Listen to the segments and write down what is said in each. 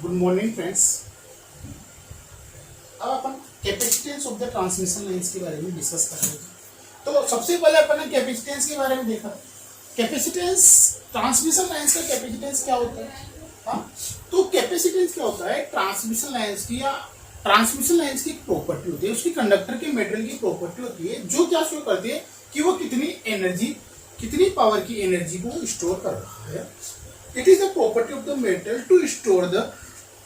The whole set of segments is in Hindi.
Good morning friends. अब अपन capacitance of the transmission lines के बारे में डिस्कस कर रहे हैं। तो सबसे पहले अपन ने कैपेसिटेंस के बारे में देखा। कैपेसिटेंस ट्रांसमिशन लाइंस का कैपेसिटेंस क्या होता है? हाँ, तो कैपेसिटेंस क्या होता है? ट्रांसमिशन लाइंस की या ट्रांसमिशन लाइंस की प्रॉपर्टी होती है, उसकी कंडक्टर के मेटेरियल की प्रॉपर्टी होती है जो क्या शो करती है कि वो कितनी एनर्जी, कितनी पावर की एनर्जी को स्टोर कर रहा है। It is the property of the material to store the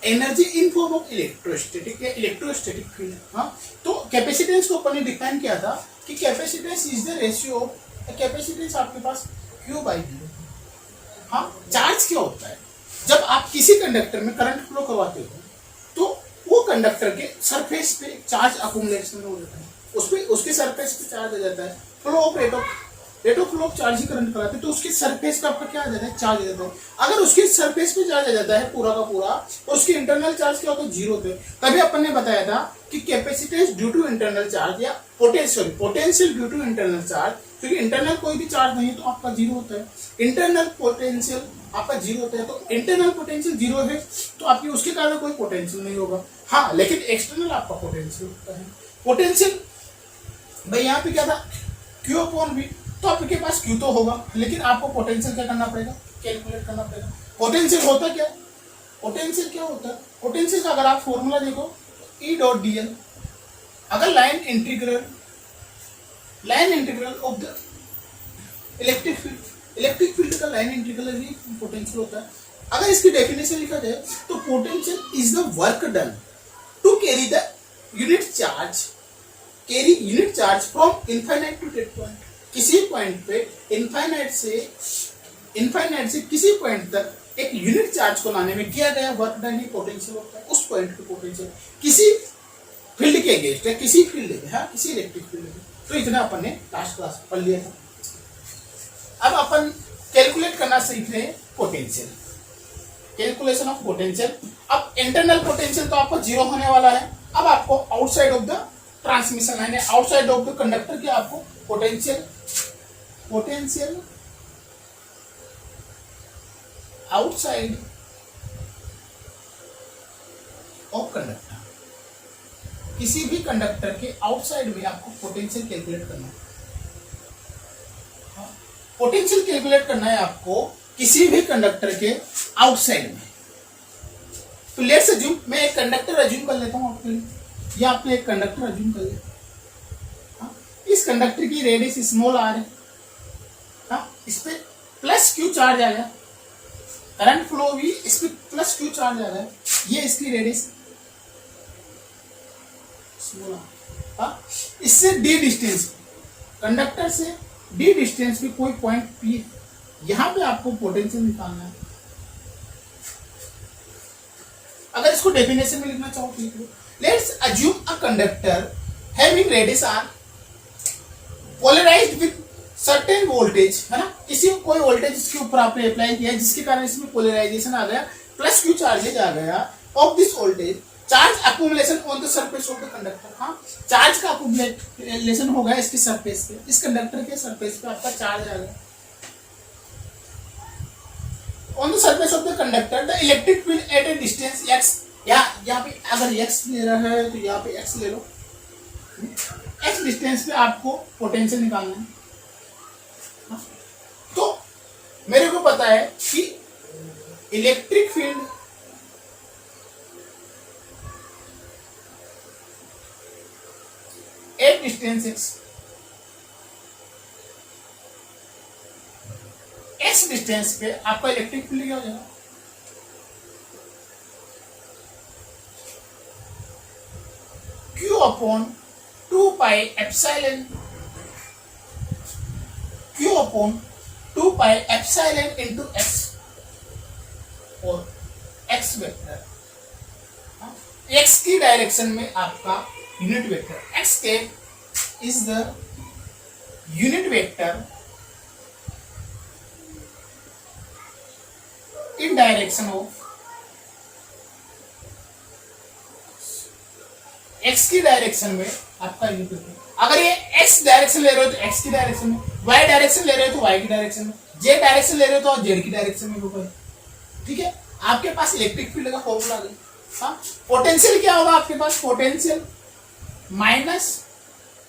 energy in form of electrostatic या इलेक्ट्रोस्टैटिक फील्ड। हाँ, तो कैपेसिटेंस को अपन ने डिफाइन किया था कि capacitance is the ratio of capacitance आपके पास Q बाई V। हाँ, चार्ज क्या होता है? जब आप किसी कंडक्टर में करंट फ्लो करवाते हो तो वो कंडक्टर के सरफेस पे चार्ज अकुमुलेशन हो जाता है, उसके सरफेस पे चार्ज आ जाता है। Flow of rate of flow of charge he current कराते तो उसके सरफेस पे आपका क्या आ जाता है? चार्ज आ जाता है। अगर उसके सरफेस पे चार्ज आ जाता है पूरा का पूरा और उसके इंटरनल चार्ज क्या होता है? जीरो होते हैं। तभी अपन ने बताया था कि capacitance due to internal charge या potential due to internal charge, क्योंकि इंटरनल कोई भी चार्ज नहीं है तो आपका जीरो होता है। इंटरनल पोटेंशियल आपका जीरो होता है, तो इंटरनल पोटेंशियल जीरो है तो आपकी उसके कारण कोई पोटेंशियल नहीं होगा। हाँ, लेकिन एक्सटर्नल आपका पोटेंशियल होता है। पोटेंशियल भाई यहाँ पे क्या था? Q अपॉन V, तो आपके पास Q तो होगा, लेकिन आपको पोटेंशियल क्या करना पड़ेगा? कैलकुलेट करना पड़ेगा। पोटेंशियल होता क्या है? पोटेंशियल क्या होता है? पोटेंशियल का अगर आप फॉर्मूला देखो E डॉट dl, अगर line integral of the electric field का लाइन इंटीग्रल ही पोटेंशियल होता है। अगर इसकी डेफिनेशन लिखा जाए तो potential is the work done to carry the unit charge from infinite to that point. किसी पॉइंट पे इनफाइनाइट से किसी पॉइंट तक एक यूनिट चार्ज को लाने में किया गया वर्क डन ही पोटेंशियल होता है। उस पॉइंट पे पोटेंशियल किसी फील्ड के अगेंस्ट है, किसी फील्ड में, हाँ, किसी इलेक्ट्रिक फील्ड में। तो इतना अपन ने लास्ट क्लास में पढ़ लिया था। अब अपन कैलकुलेट करना सीख रहे हैं पोटेंशियल, कैलकुलेशन ऑफ पोटेंशियल। अब इंटरनल पोटेंशियल तो आपको जीरो होने वाला है। अब आपको outside of the transmission line, outside of the conductor के आपको पोटेंशियल आउटसाइड ऑफ कंडक्टर, किसी भी कंडक्टर के आउटसाइड में आपको पोटेंशियल कैलकुलेट करना है। पोटेंशियल कैलकुलेट करना है आपको किसी भी कंडक्टर के आउटसाइड में। तो लेट्स अज्यूम, मैं एक कंडक्टर अज्यूम कर लेता हूं आपके लिए, या आपने एक कंडक्टर अज्यूम कर लिया। इस कंडक्टर की रेडियस स्मॉल आर है। इस पे प्लस Q चार्ज आ गया, करंट फ्लो भी इस पे प्लस Q चार्ज आ गया। ये इसकी रेडियस स्मॉल आर। इससे d डिस्टेंस, कंडक्टर से d डिस्टेंस पे कोई पॉइंट P, यहां पे आपको पोटेंशियल निकालना है। अगर इसको डेफिनेशन में लिखना चाहो तो लिख लो। Let's assume a conductor having radius r polarised with certain voltage, है ना, किसी कोई वोल्टेज इसके ऊपर आपने अप्लाई किया जिसके कारण इसमें पोलराइजेशन आ गया, प्लस Q चार्जेज आ गया। Of this voltage charge accumulation on the surface of the conductor. हाँ, चार्ज का अक्यूमुलेशन हो गया इसके सरफेस पे, इस कंडक्टर के सरफेस पे आपका चार्ज आ गया। On the surface of the conductor the electric field at A distance x, यहाँ पे अगर x ले रहा है तो यहाँ पे x ले लो। x डिस्टेंस पे आपको पोटेंशियल निकालना है। तो मेरे को पता है कि electric field at distance x distance पे आपका इलेक्ट्रिक फील्ड क्या हो जाएगा? Q upon 2 pi epsilon into x और x वेक्टर, x की डायरेक्शन में आपका यूनिट वेक्टर, x के is the unit vector in direction of x की डायरेक्शन में आपका यूनिट वेक्टर। अगर ये x डायरेक्शन ले रहे हो तो x की डायरेक्शन में, y डायरेक्शन ले रहे हो तो y की डायरेक्शन में, z डायरेक्शन ले रहे हो तो z की डायरेक्शन में होगा। ठीक है। आपके पास इलेक्ट्रिक फील्ड का फॉर्मूला आ गया। हाँ, पोटेंशियल क्या होगा आपके पास, पोटेंशियल माइनस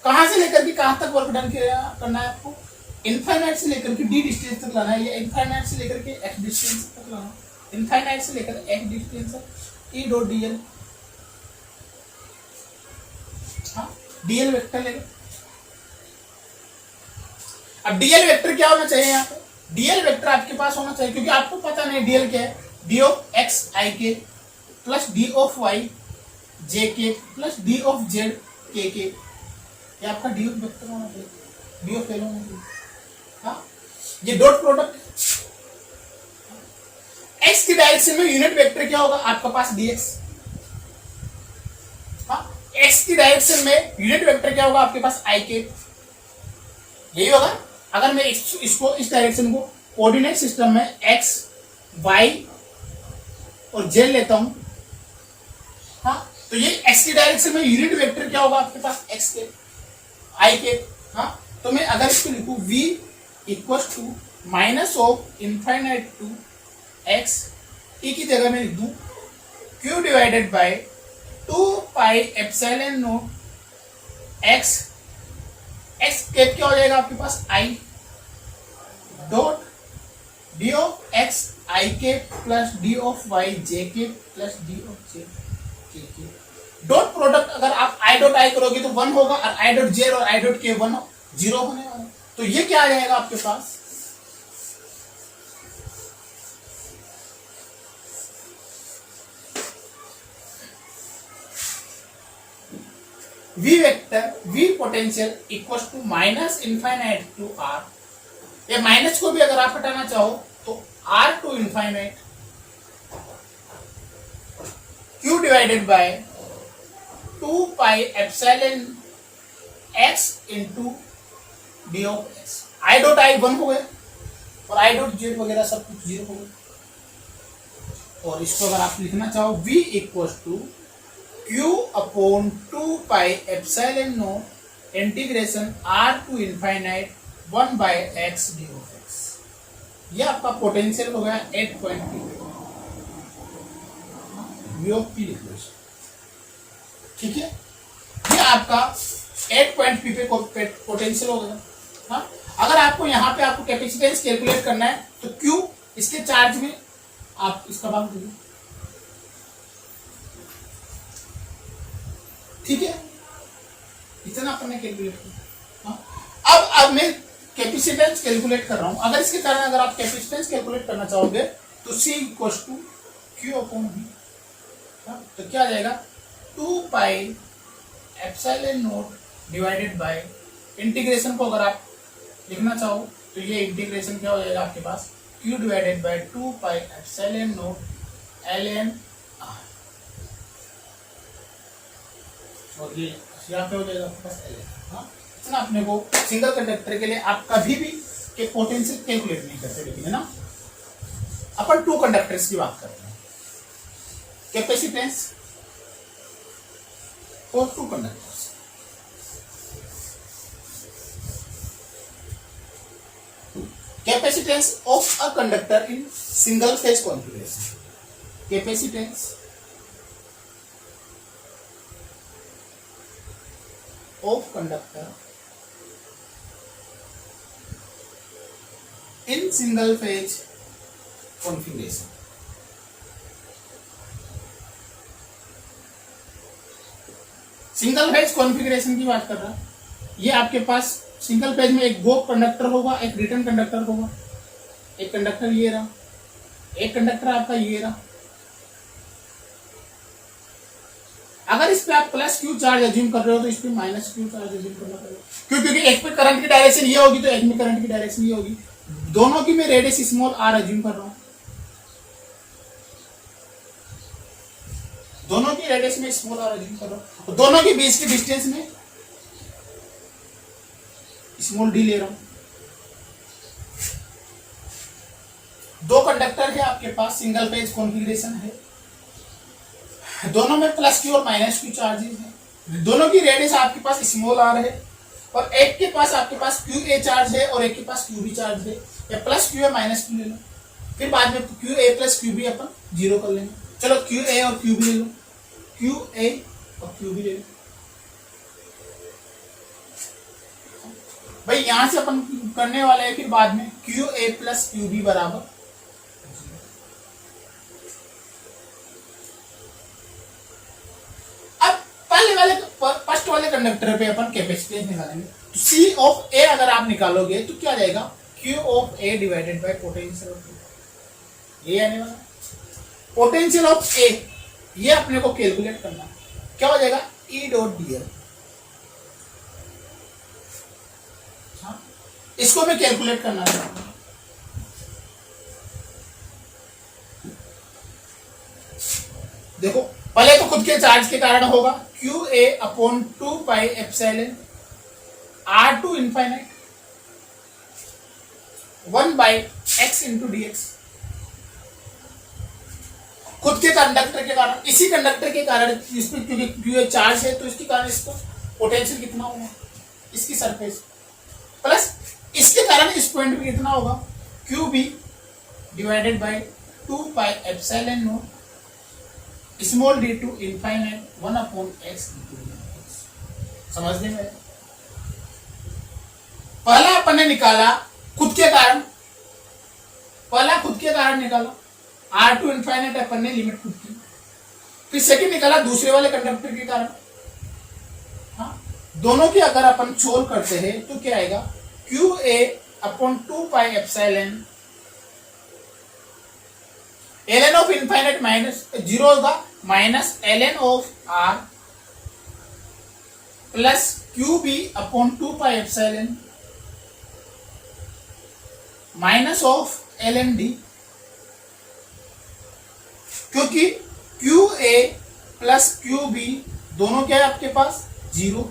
कहां से लेकर के कहां तक वर्क डन करना है आपको, इनफाइनाइट से लेकर के डी डिस्टेंस तक लाना है, या इनफाइनाइट से लेकर के एक्स डिस्टेंस तक लाना है, इनफाइनाइट से लेकर एक्स डिस्टेंस तक ई डॉट डीएल। हाँ, डीएल वेक्टर लेगा। अब डीएल वेक्टर क्या होना चाहिए यहाँ पे, डीएल वेक्टर आपके पास होना चाहिए, क्योंकि आपको पता नहीं डीएल क्या है, डी ऑफ एक्स आई के plus d of y j के प्लस डी ऑफ जेड के, ये आपका डी ऑफ वेक्टर होना चाहिए, डी ऑफ एल होना चाहिए। हाँ, ये डॉट प्रोडक्ट। एक्स की डायरेक्शन में यूनिट वेक्टर क्या होगा आपका पास, डीएक्स। हाँ, एक्स की डायरेक्शन में यूनिट वेक्टर क्या होगा आपके पास, आई के, यही होगा। अगर मैं इसको इस डायरेक्शन को कोऑर्डिनेट सिस्टम में एक्स वाई और जेड लेता हूं, हाँ, तो ये एक्स की डायरेक्शन में यूनिट वेक्टर क्या होगा आपके पास, एक्स के आई के। हाँ, तो मैं अगर इसको लिखूं v equal to minus of infinite to x, E की जगह में लिख दूं q divided by 2 pi epsilon naught x, x cap क्या हो जाएगा आपके पास, i dot d of x i के plus d of y j के प्लस डी ऑफ जे के। डॉट प्रोडक्ट अगर आप आई डॉट आई करोगे तो 1 होगा, और आई डॉट जेड और आई डॉट के 1 0 होने वाला, तो ये क्या आ जाएगा आपके पास, v vector v potential equal to minus infinite to r, या माइनस को भी अगर आप हटाना चाहो तो r to infinite q divided by 2 pi epsilon x into D of x. I dot I 1 हो गए और आई डॉट जेड वगैरह सब कुछ 0 हो गए। और इसको अगर आप लिखना चाहो v equal to q upon 2 pi epsilon naught integration r to infinite 1 by x D of X. ये आपका पोटेंशियल हो गया 8.p, v ऑफ p लिख लो, ठीक है। ये आपका 8.p पे पोटेंशियल हो गया। हाँ, अगर आपको यहाँ पे आपको कैपेसिटेंस कैलकुलेट करना है तो q इसके चार्ज में आप इसका भाग दीजिए, ठीक है, इतना अपन ने कैलकुलेट किया। हाँ, अब मैं कैपेसिटेंस कैलकुलेट कर रहा हूं, अगर इसके कारण अगर आप कैपेसिटेंस कैलकुलेट करना चाहोगे तो C equal to Q upon V, तो क्या आ जाएगा 2 pi epsilon naught divided by, integration को अगर आप लिखना चाहो तो ये इंटीग्रेशन क्या हो जाएगा आपके पास, Q divided by 2 pi epsilon naught ln r, और ये यहाँ पे हो जाएगा आपके पास ln। हाँ, इतना अपने को सिंगल कंडक्टर के लिए आप कभी भी के पोटेंशियल कैलकुलेट नहीं करते, लेकिन है ना, अपन 2 कंडक्टर्स की बात करते हैं, कैपेसिटेंस और 2 conductors. Capacitance of a conductor in single phase configuration. Capacitance of conductor in single phase configuration. Single phase configuration की बात कर रहा है, ये आपके पास सिंगल पेज में एक गो कंडक्टर होगा, एक रिटर्न कंडक्टर होगा, एक कंडक्टर ये रहा, एक कंडक्टर आपका ये रहा। अगर इस पे आप प्लस क्यू चार्ज अज्यूम कर रहे हो तो इस पे माइनस क्यू चार्ज अज्यूम करना पड़ेगा, क्यों, क्योंकि एक पे करंट की डायरेक्शन ये होगी तो एक में करंट की डायरेक्शन ये होगी, दोनों की मैं रेडियस स्मॉल आर अज्यूम कर रहा हूं, दोनों की रेडियस में स्मॉल आर अज्यूम कर रहा हूं, दोनों के बीच की डिस्टेंस में स्मॉल डी ले रहा हूं। 2 कंडक्टर है आपके पास, सिंगल पेज कॉन्फ़िगरेशन है, दोनों में प्लस क्यू और माइनस क्यू चार्जेस है, दोनों की रेडियस आपके पास स्मॉल आर है, और एक के पास आपके पास क्यू ए चार्ज है और एक के पास क्यू बी चार्ज है, या प्लस क्यू या माइनस क्यू ले लो, फिर बाद में क्यू ए प्लस क्यू बी अपन जीरो कर लेंगे। चलो क्यू ए और क्यू बी ले लो, क्यू ए और क्यू बी ले लो भाई, यहां से अपन करने वाले हैं फिर बाद में क्यू ए प्लस क्यू बी बराबर। अब पहले वाले फर्स्ट वाले कंडक्टर पे अपन कैपेसिटेंस निकालेंगे। तो सी ऑफ ए अगर आप निकालोगे तो क्या जाएगा, q of a divided by potential of a, ये आने वाला। पोटेंशियल ऑफ ए ये अपने को कैलकुलेट करना है, क्या हो जाएगा ई डॉट डी एल। इसको मैं कैलकुलेट करना चाहता हूं। देखो पहले तो खुद के चार्ज के कारण होगा Q A upon 2 pi epsilon R to infinite 1 by X into D X. खुद के कंडक्टर के कारण, इसी कंडक्टर के कारण इसमें क्योंकि क्यू चार्ज है तो इसके कारण इसको पोटेंशियल कितना होगा, इसकी सरफेस प्लस इसके कारण इस पॉइंट पे कितना होगा Q B divided by 2 pi epsilon naught small D to infinite 1 upon x into D X. समझने में पहला अपन ने निकाला खुद के कारण, पहला खुद के कारण निकाला आर टू इनफाइनाइट, अपन ने लिमिट खुद की। फिर सेकंड निकाला दूसरे वाले कंडक्टर के कारण। हाँ, दोनों की अगर अपन छोल करते हैं तो क्या आएगा q A upon 2 pi epsilon l of infinite minus zero होगा minus l of r plus Q b upon 2 pi epsilon minus of l N d, क्योंकि क्यू ए प्लस क्यू बी दोनों क्या है आपके पास जीरो,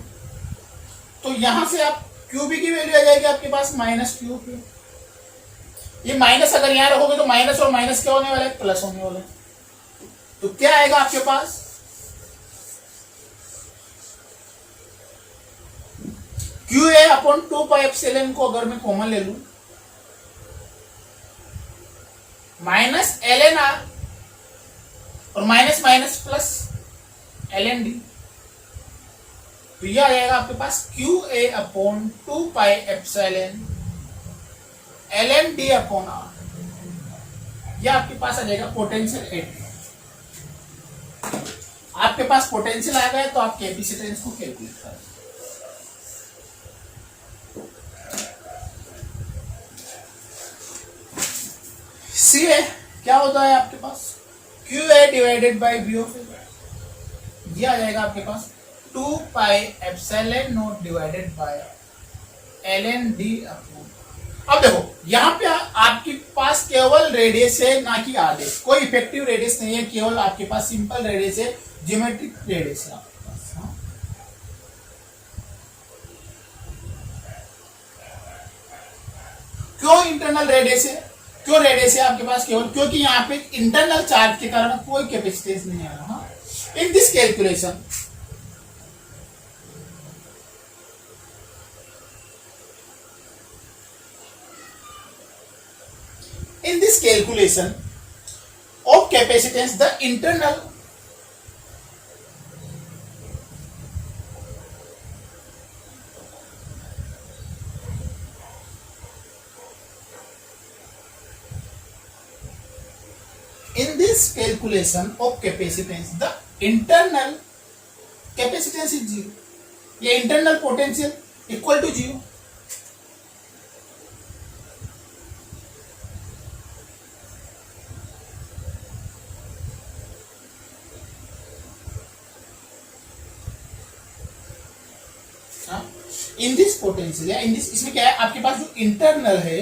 तो यहां से आप क्यू बी की वैल्यू आ जाएगी आपके पास माइनस क्यू बी। ये माइनस अगर यहां रखोगे तो माइनस और माइनस क्या होने वाला है, प्लस होने वाला है। तो क्या आएगा आपके पास क्यू ए अपॉन 2 पाई एप्सिलॉन को अगर मैं कॉमन ले लूं माइनस एल एन आर और minus minus plus l N d, तो यह आ जाएगा आपके पास क्यू ए upon 2 pi epsilon l N d upon r. यह आपके पास आ जाएगा पोटेंशियल एट। आपके पास पोटेंशियल आ गया तो आप कैपेसिटेंस को कैलकुलेट करें। सी ए क्या होता है आपके पास q a divided by V of a, यह आ जाएगा आपके पास 2 pi epsilon naught divided by l N d upon. अब देखो यहां पे आपके पास केवल रेडियस है ना कि आदेश, कोई इफेक्टिव रेडियस नहीं है, केवल आपके पास सिंपल रेडियस है, ज्योमेट्रिक रेडियस है आपके पास। हाँ? क्यों इंटरनल रेडियस है, क्यों रेडियस है आपके पास केवल, क्योंकि यहाँ पे इंटरनल चार्ज के कारण कोई कैपेसिटेंस नहीं आ रहा। In this calculation of capacitance the internal in this calculation of capacitance the internal capacitance is zero, ये internal potential equal to zero। In this potential या इन दिस, इसमें क्या है आपके पास जो इंटरनल है,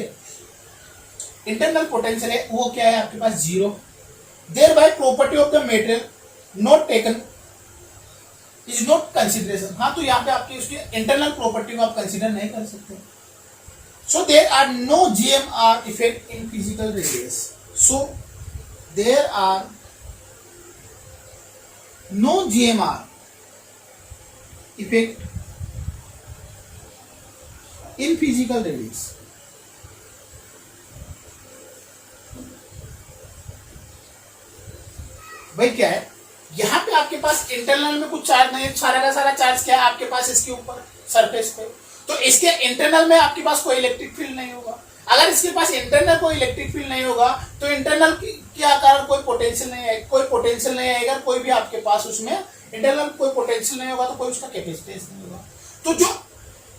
इंटरनल पोटेंशियल है वो क्या है आपके पास zero. Thereby property of the material not taken is not consideration. हाँ, तो यहाँ पे आपकी उसकी इंटरनल प्रॉपर्टी को आप कंसिडर नहीं कर सकते। So there are no GMR effect in physical radius, so there are no GMR effect in physical radius। भाई क्या है, यहाँ पे आपके पास इंटरनल में कुछ चार्ज नहीं है, सारा का सारा चार्ज क्या है आपके पास इसके ऊपर सरफेस पे, तो इसके इंटरनल में आपके पास कोई इलेक्ट्रिक फील्ड नहीं होगा। अगर इसके पास इंटरनल कोई इलेक्ट्रिक फील्ड नहीं होगा तो इंटरनल के कारण कोई पोटेंशियल नहीं है, कोई पोटेंशियल नहीं आएगा, कोई भी आपके पास उसमें इंटरनल कोई पोटेंशियल नहीं होगा तो कोई उसका कैपेसिटेंस नहीं होगा। तो जो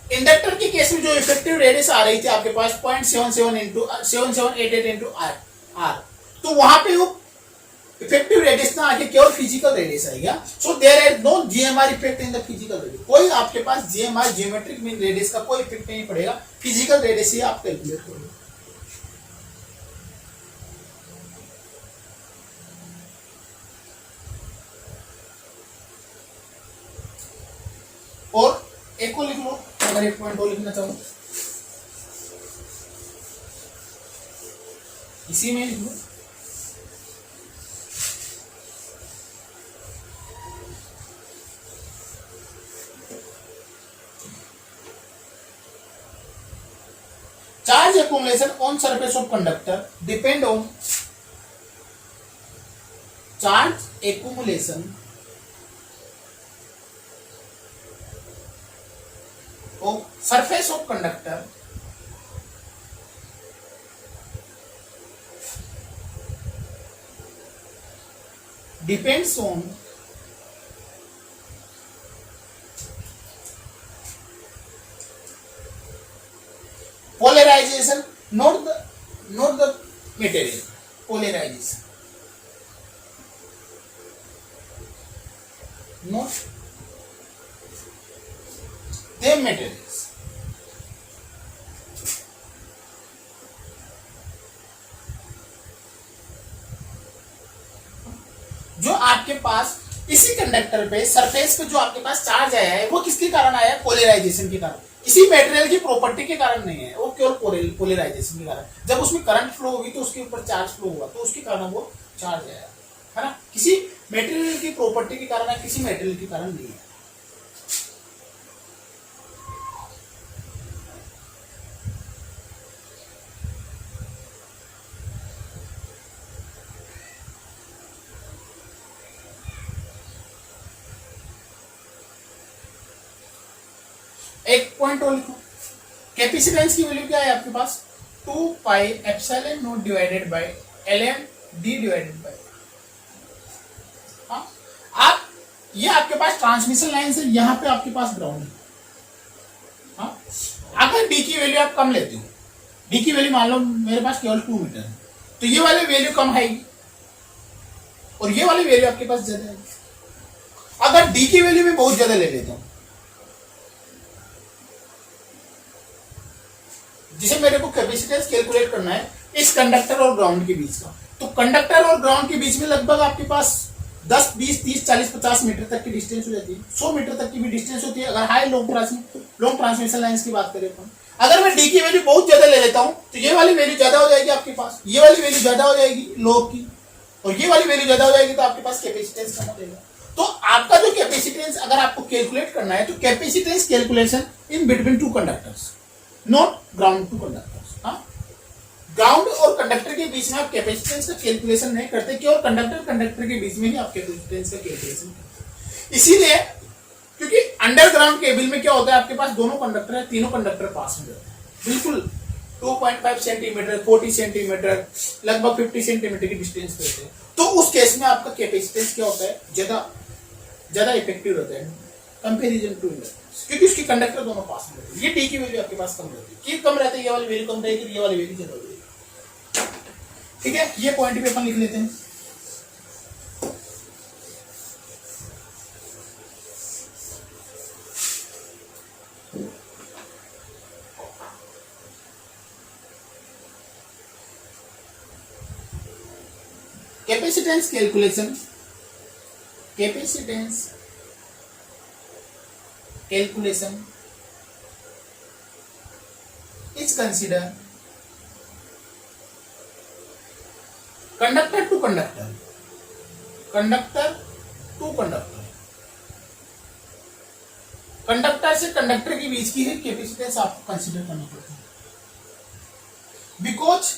इंडक्टर के केस में जो इफेक्टिव रेडियस आ रही थी आपके पास 0.77 इंटू 7788 इंटू आर, तो वहां पे वो इफेक्टिव रेडियस ना आके केवल फिजिकल रेडियस आएगा। So there is no GMR effect in the physical radius, कोई आपके पास जीएमआर जियोमेट्रिक मीन रेडियस का कोई इफेक्ट नहीं पड़ेगा, फिजिकल रेडियस ही आप कैलकुलेट करोगे। और एक को लिख लो, अगर एक पॉइंट और लिखना चाहो इसी में लिख लो। Charge accumulation on surface of conductor depend on charge accumulation of surface of conductor depends on polarization, not the material, polarization, not the materials। जो आपके पास इसी कंडक्टर पे सरफेस पे जो आपके पास चार्ज आया है वो किसके कारण आया है, पोलराइजेशन के कारण, इसी मटेरियल की प्रॉपर्टी के कारण नहीं है, वो केवल पोलराइजेशन के कारण। जब उसमें करंट फ्लो होगी तो उसके ऊपर चार्ज फ्लो होगा, तो उसके कारण वो चार्ज आया है ना, किसी मटेरियल की प्रॉपर्टी के कारण है, किसी मटेरियल के कारण नहीं है। एक पॉइंट और लिखो, कैपेसिटेंस की वैल्यू क्या है आपके पास 2 pi epsilon naught divided bye ln d divided by, आप ये आपके पास ट्रांसमिशन लाइन से यहाँ पे आपके पास ग्राउंड है, हाँ? अगर d की वैल्यू आप कम लेते हो, d की वैल्यू मान लो मेरे पास केवल 2 मीटर है, तो ये वाली वैल्यू कम आएगी और ये वाली वैल्यू आपके पास ज्यादा आएगी। अगर d की वैल्यू में बहुत ज्यादा ले लेता हूं, जिसे मेरे को कैपेसिटेंस कैलकुलेट करना है इस कंडक्टर और ग्राउंड के बीच का, तो कंडक्टर और ग्राउंड के बीच में लगभग आपके पास 10, 20, 30, 40, 50 मीटर तक की डिस्टेंस हो जाती है, 100 मीटर तक की भी डिस्टेंस होती है अगर हाई लॉन्ग ट्रांसमिशन लाइंस की बात करें तो। अगर मैं डी की वैल्यू बहुत ज्यादा ले लेता हूं तो ये वाली वैल्यू ज्यादा हो जाएगी आपके पास, ये वाली वैल्यू ज्यादा हो जाएगी लॉग की, और ये वाली वैल्यू ज्यादा हो जाएगी तो आपके पास कैपेसिटेंस कम हो जाएगा। तो आपका जो कैपेसिटेंस अगर आपको कैलकुलेट करना है तो capacitance calculation in between two conductors, not ground two conductors. Ground और कंडक्टर के बीच में आप कैपेसिटेंस का कैलकुलेशन नहीं करते, केवल कंडक्टर के बीच में ही आप कैपेसिटेंस का कैलकुलेशन करते। इसीलिए क्योंकि अंडरग्राउंड केबल में क्या होता है, आपके पास दोनों कंडक्टर है, तीनों कंडक्टर पास में रहते हैं, बिल्कुल 2.5 सेंटीमीटर, 40 सेंटीमीटर, लगभग 50 सेंटीमीटर की डिस्टेंस पे होते हैं। तो उस केस में आपका कैपेसिटेंस क्या होता है, ज्यादा इफेक्टिव रहता है कंपेरिजन टू इंडक्टर, क्योंकि उसकी कंडक्टर दोनों पास में रहते हैं। ये डी की वैल्यू आपके पास कम रहती है, कि कम रहता है, ये वाली वैल्यू कम रहेगी, ये वाली वैल्यू ज्यादा रहेगी। ठीक है, ये पॉइंट भी अपन लिख लेते हैं। Capacitance calculation is consider conductor to conductor, conductor से कंडक्टर के बीच की है कैपेसिटेंस आपको कंसीडर करना पड़ता है, because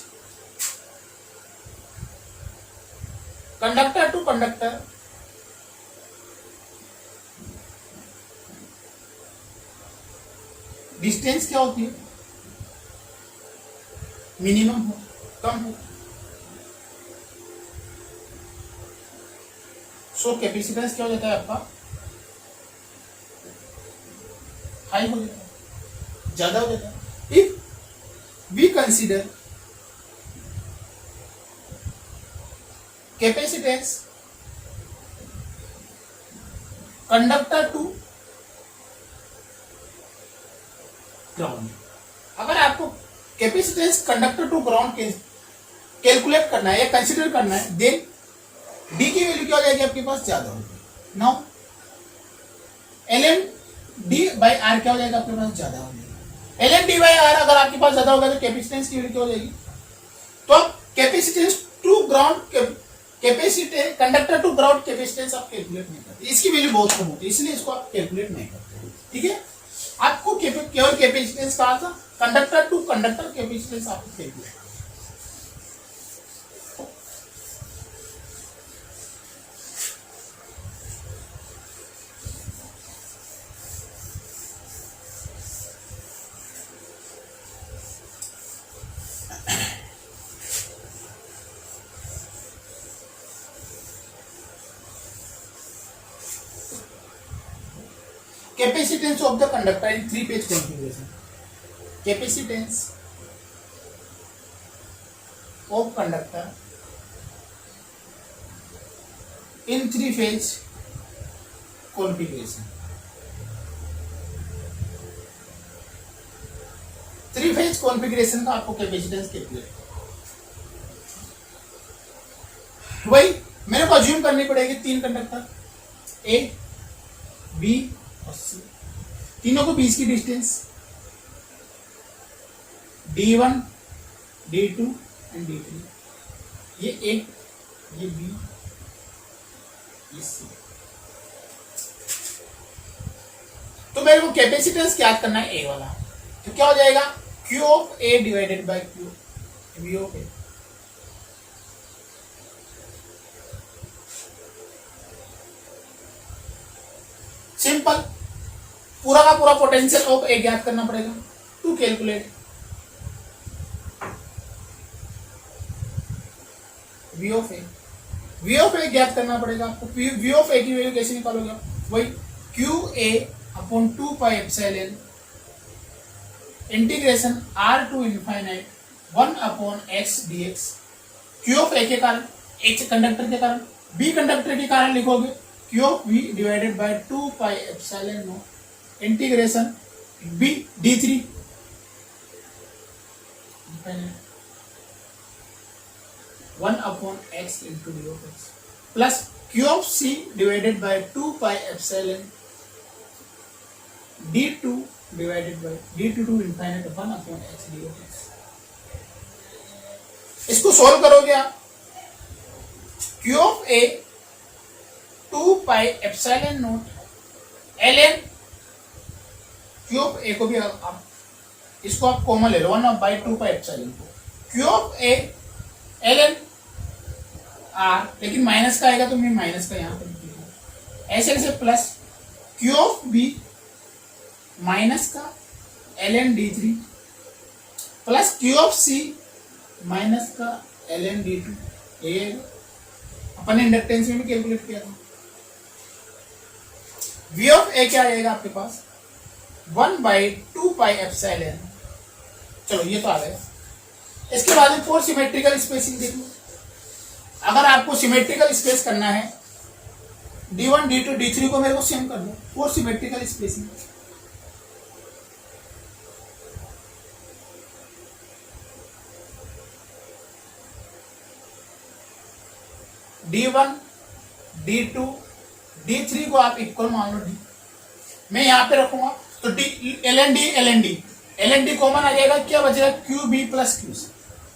conductor to conductor distance क्या होती है, मिनिमम हो कम हो, सो कैपेसिटेंस क्या हो जाता है आपका, हाई हो जाता है, ज्यादा हो जाता है। If we consider capacitance conductor to ground, अगर आपको capacitance conductor to ground calculate करना है या कंसिडर करना है, देन डी की वैल्यू क्या हो जाएगी आपके पास, ज्यादा होगी। Now L N D by R क्या हो जाएगा आपके पास, ज्यादा हो जाएगा। L N D by R अगर आपके पास ज्यादा होगा तो कैपेसिटेंस की वैल्यू क्या हो जाएगी, तो आप capacitance to ground capacitance conductor to ground capacitance आप कैलकुलेट नहीं करते, इसकी वैल्यू बहुत कम होती है, इसलिए इसको आप कैलकुलेट नहीं करते। ठीक है, आपको केवल कैपेसिटेंस कहा था, कंडक्टर टू कंडक्टर कैपेसिटेंस आपको calculate. Capacitance of the conductor in three-phase configuration. Capacitance of conductor in three-phase configuration. Three-phase configuration का आपको कैपेसिटेंस कैलकुलेट, वही मेरे को अज्यूम करनी पड़ेगी, तीन कंडक्टर ए बी और सी, तीनों को बीच की distance D1 D2 and D3, ये ए ये बी ये सी। तो मेरे को कैपेसिटेंस याद करना है ए वाला, तो क्या हो जाएगा, Q of a divided by Q V of a. Simple, पूरा का पूरा पोटेंशियल ऑफ ए ज्ञात करना पड़ेगा to calculate V of a. V of a ज्ञात करना पड़ेगा आपको। वी ऑफ ए की वैल्यू कैसे निकालोगे, वही q A upon 2 pi epsilon integration r to infinite 1 upon x d x. Q of a के कारण, एच कंडक्टर के कारण, बी कंडक्टर के कारण लिखोगे q of b divided by 2 pi epsilon naught integration b d three 1 upon x into D of x plus q of c divided by 2 pi epsilon d two divided by d to infinite 1 upon x d of x. इसको सॉल्व करोगे आप, q of a 2 pi epsilon naught l n, q of a को भी आप इसको आप कॉमन ले लो 1/2 पाई एप्सिलॉन को, Q of A L N R, लेकिन माइनस का आएगा तो मैं माइनस का यहां पर लिखूंगा ऐसे ऐसे, plus q of b minus का l N d three plus q of c minus का एल एन डी टू। ये अपन ने इंडक्टेंस में भी कैलकुलेट किया था। वी ऑफ ए क्या आएगा आपके पास 1/2 पाई एप्सिलॉन। चलो ये तो आ गया। इसके बाद में 4 सिमेट्रिकल स्पेसिंग देख लो। अगर आपको सिमेट्रिकल स्पेस करना है D1 D2 D3 को मेरे को सेम कर दो, 4 symmetrical spacing. D1 D2 D3 को आप इक्वल मान लो D, मैं यहां पे रखूंगा तो एल एन डी कॉमन आ जाएगा, क्या बचेगा Q B plus Q C.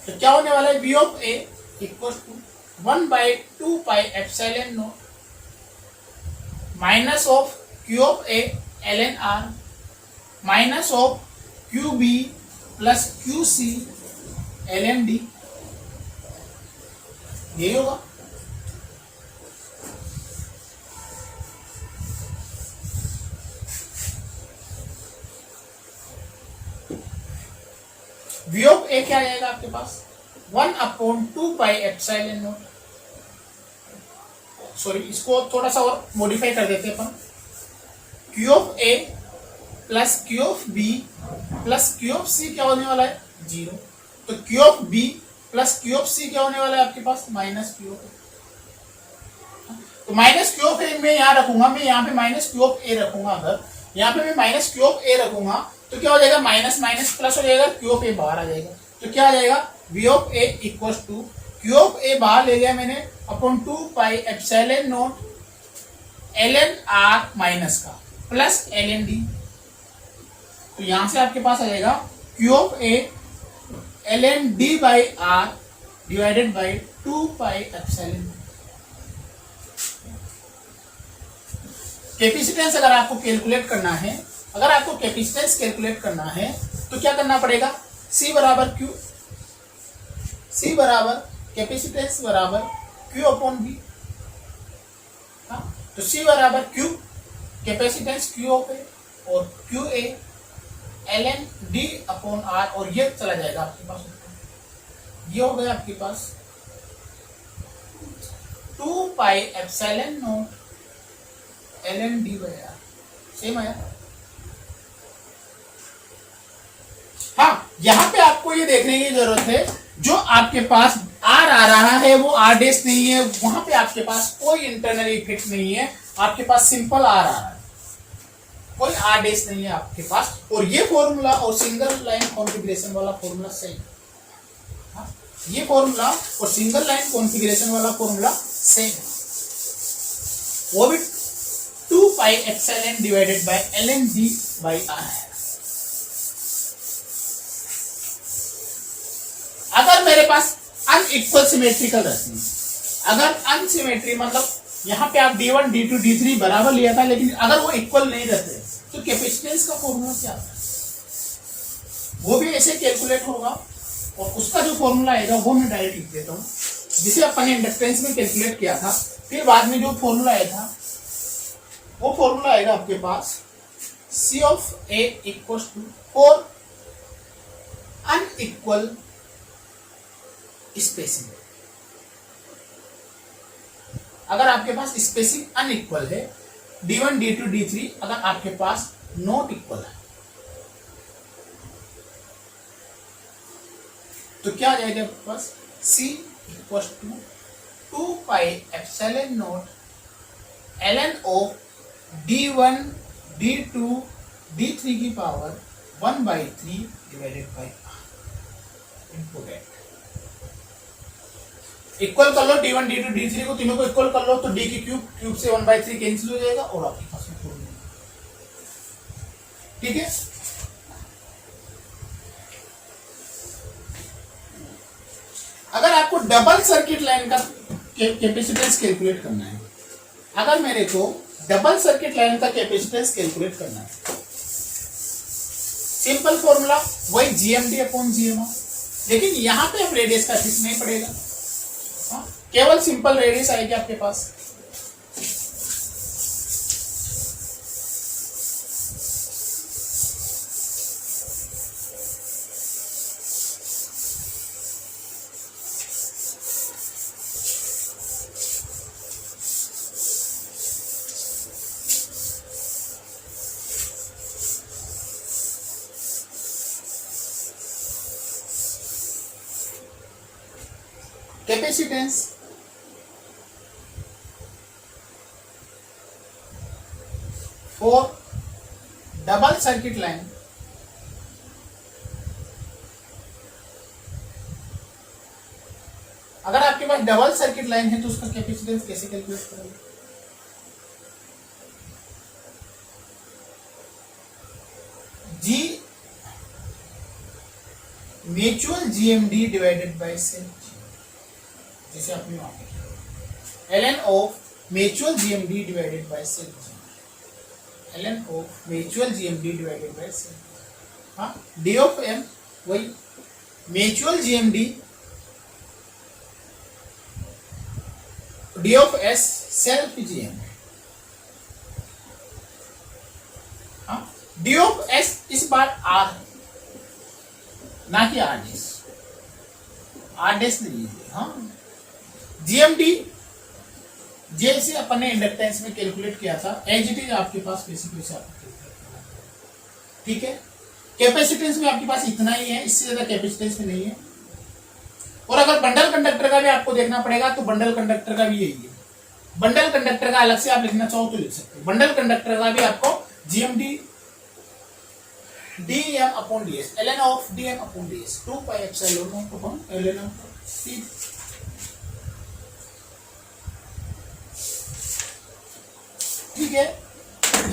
तो क्या होने वाला है, V of A equal to 1/2 pi epsilon naught minus of Q of A L N R minus of Q B plus Q C L N D, यही होगा। क्या आ जाएगा आपके पास 1/2 पाई एप्सिलॉन नॉट, सॉरी इसको थोड़ा सा और मॉडिफाई कर देते हैं अपन, Q of a plus q of b plus q of c क्या होने वाला है 0, तो q of b plus q of c क्या होने वाला है आपके पास माइनस क्यू ऑफ ए, तो माइनस क्यू ऑफ ए मैं यहाँ रखूंगा, मैं यहाँ पे माइनस क्यू ऑफ ए रखूंगा, अगर यहाँ पे मैं माइनस क्यू ऑफ ए रखूंगा तो क्या हो जाएगा माइनस माइनस प्लस हो जाएगा, क्यू ऑफ ए बाहर आ जाएगा, तो क्या आ जाएगा V of A equal to q of a बाहर ले लिया मैंने upon 2 pi epsilon naught ln r minus का प्लस ln d, तो यहां से आपके पास आ जाएगा q of a ln d by r divided by 2 pi epsilon. Capacitance अगर आपको कैलकुलेट करना है, अगर आपको कैपेसिटेंस कैलकुलेट करना है तो क्या करना पड़ेगा, C बराबर Q, C बराबर कैपेसिटेंस बराबर Q अपॉन V, तो C बराबर Q कैपेसिटेंस Q ऑफ ए और Q ए ln D अपॉन R, और ये चला जाएगा आपके पास, ये हो गया आपके पास 2 pi epsilon naught ln D by R, same आया। हाँ, यहां पे आपको ये देखने की जरूरत है जो आपके पास R आ रहा है वो R डैश नहीं है, वहां पे आपके पास कोई इंटरनल इफेक्ट नहीं है, आपके पास सिंपल R आ रहा है, कोई R डैश नहीं है आपके पास, और ये फॉर्मूला और सिंगल लाइन कॉन्फ़िगरेशन वाला फॉर्मूला सेम, ये फॉर्मूला और सिंगल लाइन कॉन्फ़िगरेशन वाला फॉर्मूला सेम, वो भी 2 pi epsilon divided by ln D by R है। अगर मेरे पास अनइक्वल सिमेट्रिकल रहती है, अगर अनसिमेट्री मतलब यहाँ पे आप D1 D2 D3 बराबर लिया था, लेकिन अगर वो इक्वल नहीं रहते तो कैपेसिटेंस का फॉर्मूला क्या आता है, वो भी ऐसे कैलकुलेट होगा, और उसका जो फॉर्मूला आएगा वो मैं डायरेक्ट लिख देता हूँ, जिसे अपन ने इंडक्टेंस में कैलकुलेट किया था, फिर बाद में जो फॉर्मूला आया था वो फॉर्मूला आएगा आपके पास C of A equal to for unequal spacing. अगर आपके पास स्पेसिंग अनइक्वल है, D1 D2 D3 अगर आपके पास नॉट इक्वल है तो क्या आ जाएगा आपके पास C equal to 2 pi epsilon naught ln of D1 D2 D3 की power 1/3 divided by R into that. Equal कर लो D1 D2 D3 को, तीनों को इक्वल कर लो तो D की क्यूब, क्यूब से 1/3 कैंसिल हो जाएगा और आपके पास में, ठीक है। अगर आपको डबल सर्किट लाइन का कैपेसिटेंस कैलकुलेट करना है, अगर मेरे को डबल सर्किट लाइन का कैपेसिटेंस कैलकुलेट करना है, सिंपल फॉर्मूला वही GMD अपॉन GMR, लेकिन यहां पे अब रेडियस का फिक्स नहीं पड़ेगा, केवल सिंपल रेडियस आएगी आपके पास। Capacitance for double circuit line अगर आपके पास डबल सर्किट लाइन है तो उसका कैपेसिटेंस कैसे कैलकुलेट करेंगे, जी mutual GMD divided by self, जैसे आपने ln of mutual GMD divided by self, ln of mutual GMD divided by self, हाँ D ऑफ M वही mutual GMD, D of S self GMD, हाँ D ऑफ S इस बार R ना कि R R' नहीं है, हाँ। GMD जैसे अपन ने इंडक्टेंस में कैलकुलेट किया था, एज इट इज आपके पास वैसे वैसे आपको कैलकुलेट करना है, ठीक है। कैपेसिटेंस में आपके पास इतना ही है, इससे ज्यादा कैपेसिटेंस में नहीं है। और अगर बंडल कंडक्टर का भी आपको देखना पड़ेगा तो बंडल कंडक्टर का भी यही है। बंडल कंडक्टर का अलग से आप लिखना चाहो तो लिख सकते हो। बंडल कंडक्टर का भी आपको GMD dm upon ds ln of dm upon ds 2 pi epsilon naught upon ln of t। ठीक है,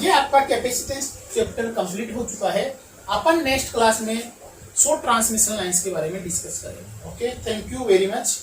ये आपका कैपेसिटेंस चैप्टर कंप्लीट हो चुका है। अपन नेक्स्ट क्लास में शॉर्ट ट्रांसमिशन लाइंस के बारे में डिस्कस करेंगे। Okay, thank you very much.